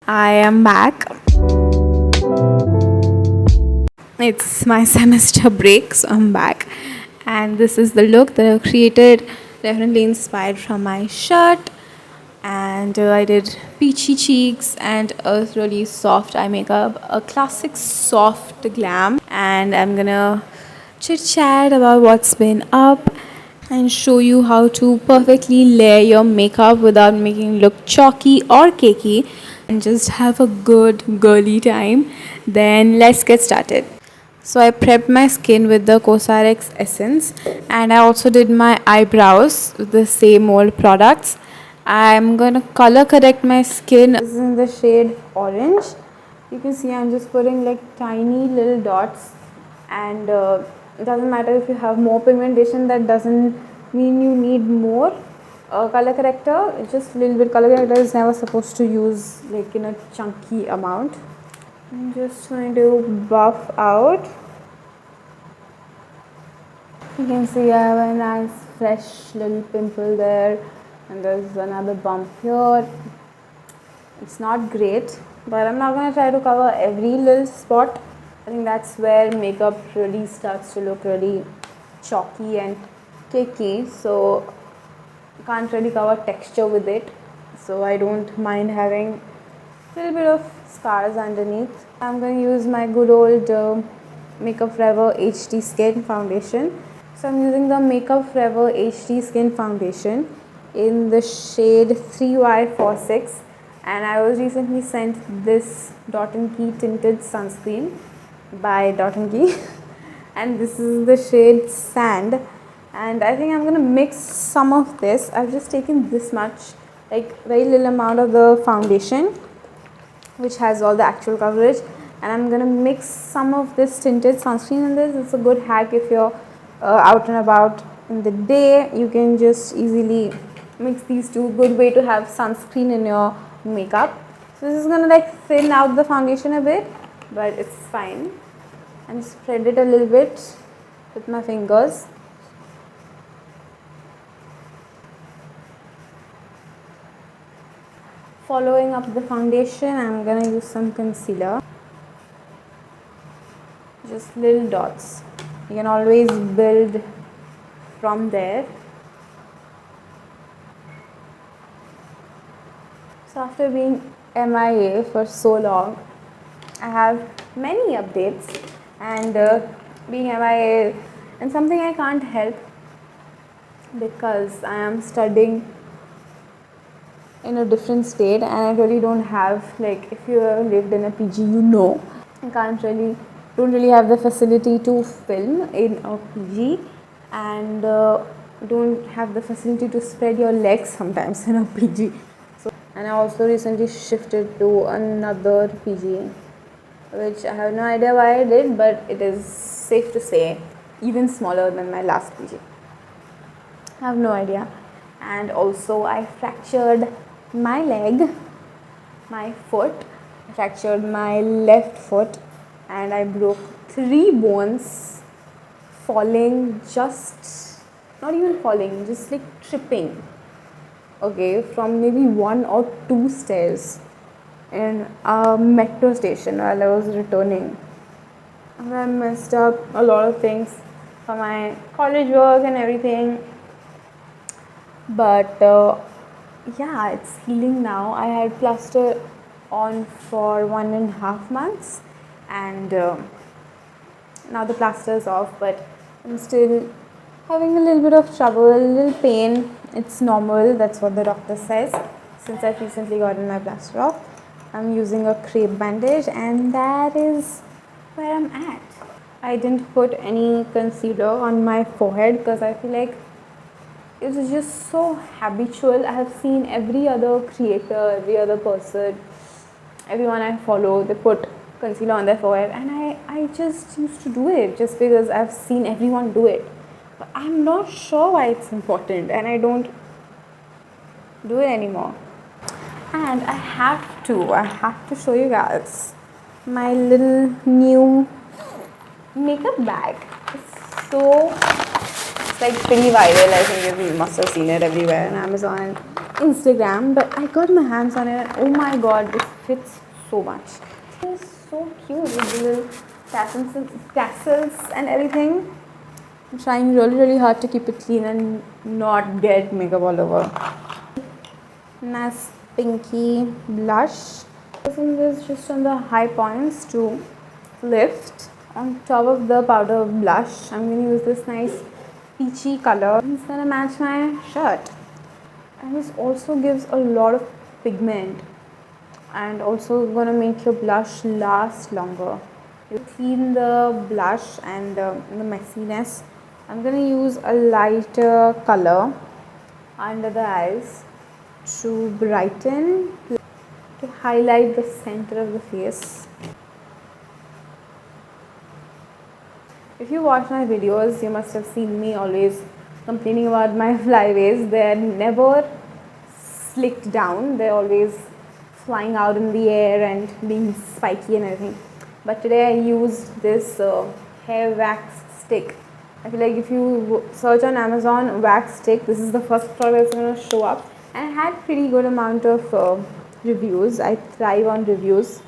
I am back. It's my semester break, so I'm back. And this is the look that I've created, definitely inspired from my shirt. And I did peachy cheeks and a really soft eye makeup, a classic soft glam. And I'm gonna chit chat about what's been up and show you how to perfectly layer your makeup without making it look chalky or cakey and just have a good girly time. Then let's get started. So I prepped my skin with the Cosrx essence and I also did my eyebrows with the same old products. I'm gonna color correct my skin. This is in the shade orange. You can see I'm just putting like tiny little dots, and it doesn't matter if you have more pigmentation, that doesn't mean you need more color corrector. It's just a little bit. Color corrector is never supposed to use like in a chunky amount. I'm just going to buff out. You can see I have a nice fresh little pimple there, and there's another bump here. It's not great, but I'm not going to try to cover every little spot. I think that's where makeup really starts to look really chalky and cakey, so you can't really cover texture with it, so I don't mind having a little bit of scars underneath. I'm going to use my good old Makeup Forever HD Skin Foundation. So I'm using the Makeup Forever HD Skin Foundation in the shade 3Y46, and I was recently sent this Dot & Key tinted sunscreen by Dot & Key and this is the shade Sand, and I think I'm going to mix some of this. I've just taken this much, like very little amount of the foundation which has all the actual coverage, and I'm going to mix some of this tinted sunscreen in this. It's a good hack if you're out and about in the day. You can just easily mix these two. Good way to have sunscreen in your makeup. So this is going to like thin out the foundation a bit, but it's fine. And spread it a little bit with my fingers. Following up the foundation, I'm going to use some concealer. Just little dots. You can always build from there. So after being MIA for so long, I have many updates, and being MIA and something I can't help because I am studying in a different state, and I really don't have, like, if you ever lived in a PG, you know, I don't really have the facility to film in a PG, and don't have the facility to spread your legs sometimes in a PG. So, and I also recently shifted to another PG, which I have no idea why I did, but it is safe to say even smaller than my last PG. I have no idea. And also I fractured my leg, my foot, I fractured my left foot, and I broke 3 bones falling, just not even falling, just like tripping, okay, from maybe 1 or 2 stairs in a metro station while I was returning. And I messed up a lot of things for my college work and everything, but yeah, it's healing now. I had plaster on for 1.5 months, and now the plaster is off, but I'm still having a little bit of trouble, a little pain. It's normal, that's what the doctor says. Since I've recently gotten my plaster off, I'm using a crepe bandage, and that is where I'm at. I didn't put any concealer on my forehead because I feel like it was just so habitual. I have seen every other creator, every other person, everyone I follow, they put concealer on their forehead, and I just used to do it just because I've seen everyone do it. But I'm not sure why it's important, and I don't do it anymore. And I have to show you guys my little new makeup bag. It's like pretty viral. I think you must have seen it everywhere on Amazon and Instagram, but I got my hands on it and oh my god, this fits so much. It's so cute with the little tassels and everything. I'm trying really hard to keep it clean and not get makeup all over. Nice pinky blush. Using this just on the high points to lift. On top of the powder blush, I'm going to use this nice peachy color. It's going to match my shirt. And this also gives a lot of pigment and also going to make your blush last longer. You clean the blush and the messiness. I'm going to use a lighter color under the eyes to brighten, to highlight the center of the face. If you watch my videos, you must have seen me always complaining about my flyaways. They're never slicked down, they're always flying out in the air and being spiky and everything. But today I used this hair wax stick. I feel like if you search on Amazon wax stick, this is the first product that's going to show up. And I had pretty good amount of reviews. I thrive on reviews.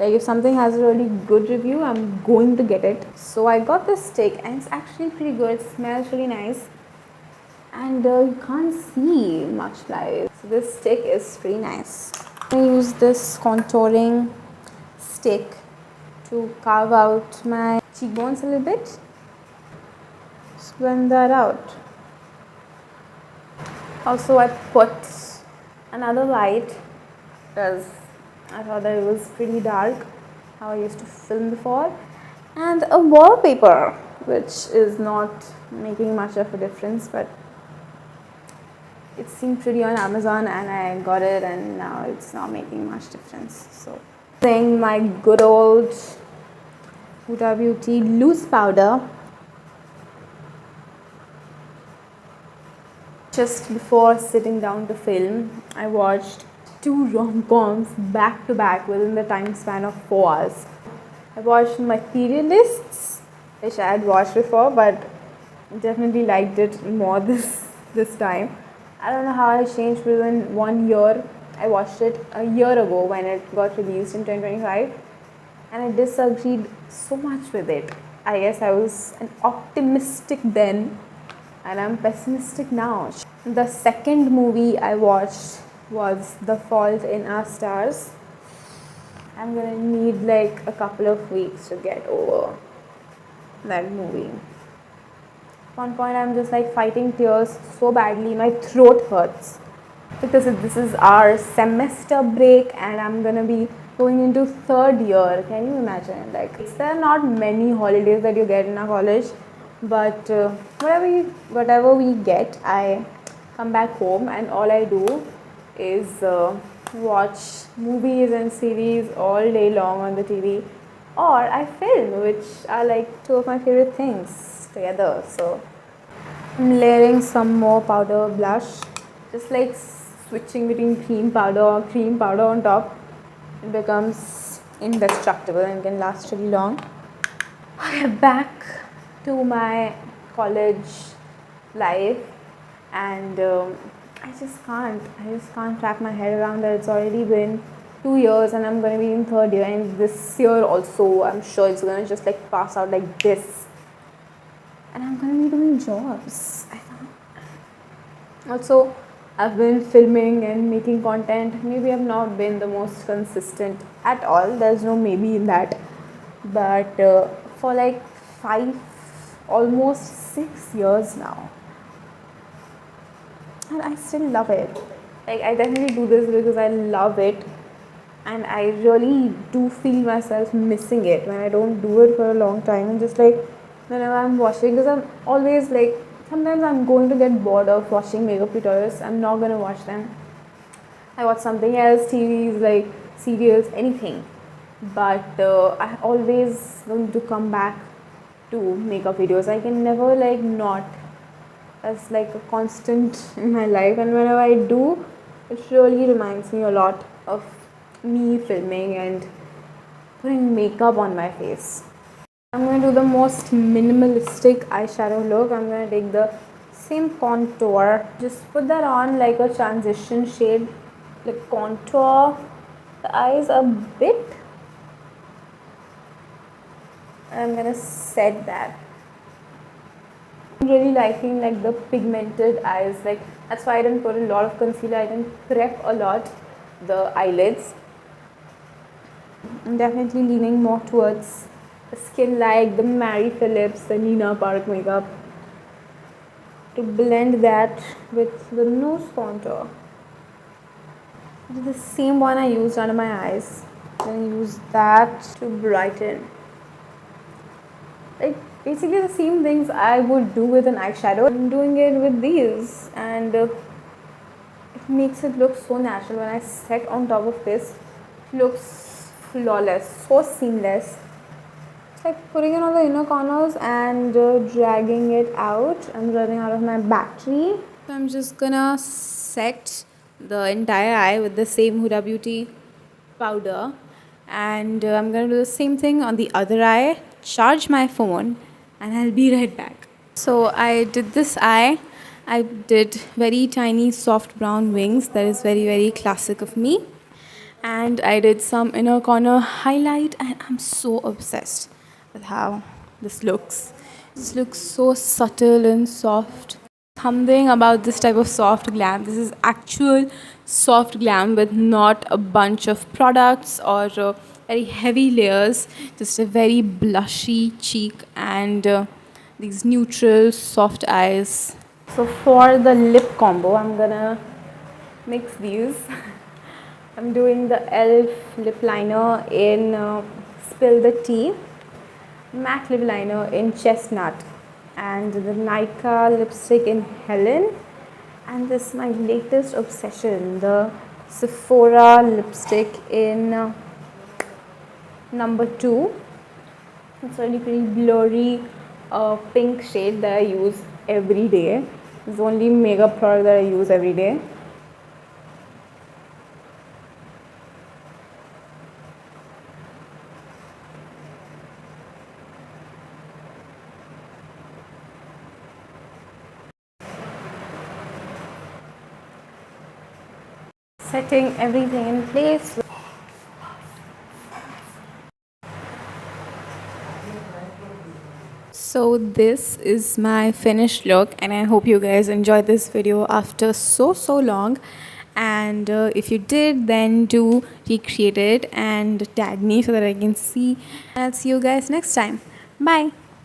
Like if something has a really good review, I'm going to get it. So I got this stick and it's actually pretty good. It smells really nice. And you can't see much light. So this stick is pretty nice. I use this contouring stick to carve out my cheekbones a little bit. Just blend that out. Also I put another light because I thought that it was pretty dark how I used to film before, and a wallpaper which is not making much of a difference, but it seemed pretty on Amazon and I got it and now it's not making much difference. So using my good old Huda Beauty loose powder. Just before sitting down to film, I watched 2 rom-coms back to back within the time span of 4 hours. I watched Materialists, which I had watched before, but definitely liked it more this time. I don't know how I changed within 1 year. I watched it a year ago when it got released in 2025, and I disagreed so much with it. I guess I was an optimistic then, and I'm pessimistic now. The second movie I watched was The Fault in Our Stars. I'm gonna need like a couple of weeks to get over that movie. At one point I'm just like fighting tears so badly, my throat hurts. Because this is our semester break and I'm gonna be going into 3rd year. Can you imagine? Like, there are not many holidays that you get in our college, but whatever we get, I come back home and all I do is watch movies and series all day long on the TV, or I film, which are like 2 of my favorite things together. So I'm layering some more powder blush, just like switching between cream powder or cream powder on top. It becomes indestructible and can last really long. Okay, back to my college life, and I just can't wrap my head around that it's already been 2 years and I'm going to be in 3rd year, and this year also I'm sure it's going to just like pass out like this, and I'm going to be doing jobs. Also, I've been filming and making content. Maybe I've not been the most consistent at all. There's no maybe in that. But for like 5, almost 6 years now. And I still love it. Like, I definitely do this because I love it. And I really do feel myself missing it when I don't do it for a long time. And just like whenever I'm watching, because I'm always like, sometimes I'm going to get bored of watching makeup tutorials. I'm not going to watch them. I watch something else, TVs, like serials, anything. But I always going to come back to makeup videos. I can never like not. That's like a constant in my life. And whenever I do, it really reminds me a lot of me filming and putting makeup on my face. I'm going to do the most minimalistic eyeshadow look. I'm going to take the same contour, just put that on like a transition shade like contour the eyes a bit. I'm gonna set that. I'm really liking like the pigmented eyes, like that's why I didn't put a lot of concealer. I didn't prep a lot the eyelids. I'm definitely leaning more towards the skin like the Mary Phillips, the Nina Park makeup, to blend that with the nose contour. This is the same one I used under my eyes. Then use that to brighten. Like basically the same things I would do with an eyeshadow. I'm doing it with these, and it makes it look so natural. When I set on top of this, it looks flawless, so seamless. It's like putting it on the inner corners and dragging it out. I'm running out of my battery. So I'm just gonna set the entire eye with the same Huda Beauty powder, and I'm gonna do the same thing on the other eye, charge my phone, and I'll be right back. So I did this eye. I did very tiny soft brown wings. That is very, very classic of me. And I did some inner corner highlight, and I'm so obsessed with how this looks. This looks so subtle and soft. Something about this type of soft glam. This is actual soft glam with not a bunch of products or very heavy layers. Just a very blushy cheek and these neutral soft eyes. So for the lip combo, I'm gonna mix these. I'm doing the e.l.f. lip liner in Spill the Tea, matte lip liner in Chestnut, and the Nykaa lipstick in Helen. And this is my latest obsession, the Sephora lipstick in number 2. It's really pretty blurry pink shade that I use every day. It's the only makeup product that I use every day. Setting everything in place. So this is my finished look, and I hope you guys enjoyed this video after so long. And if you did, then do recreate it and tag me so that I can see. And I'll see you guys next time. Bye.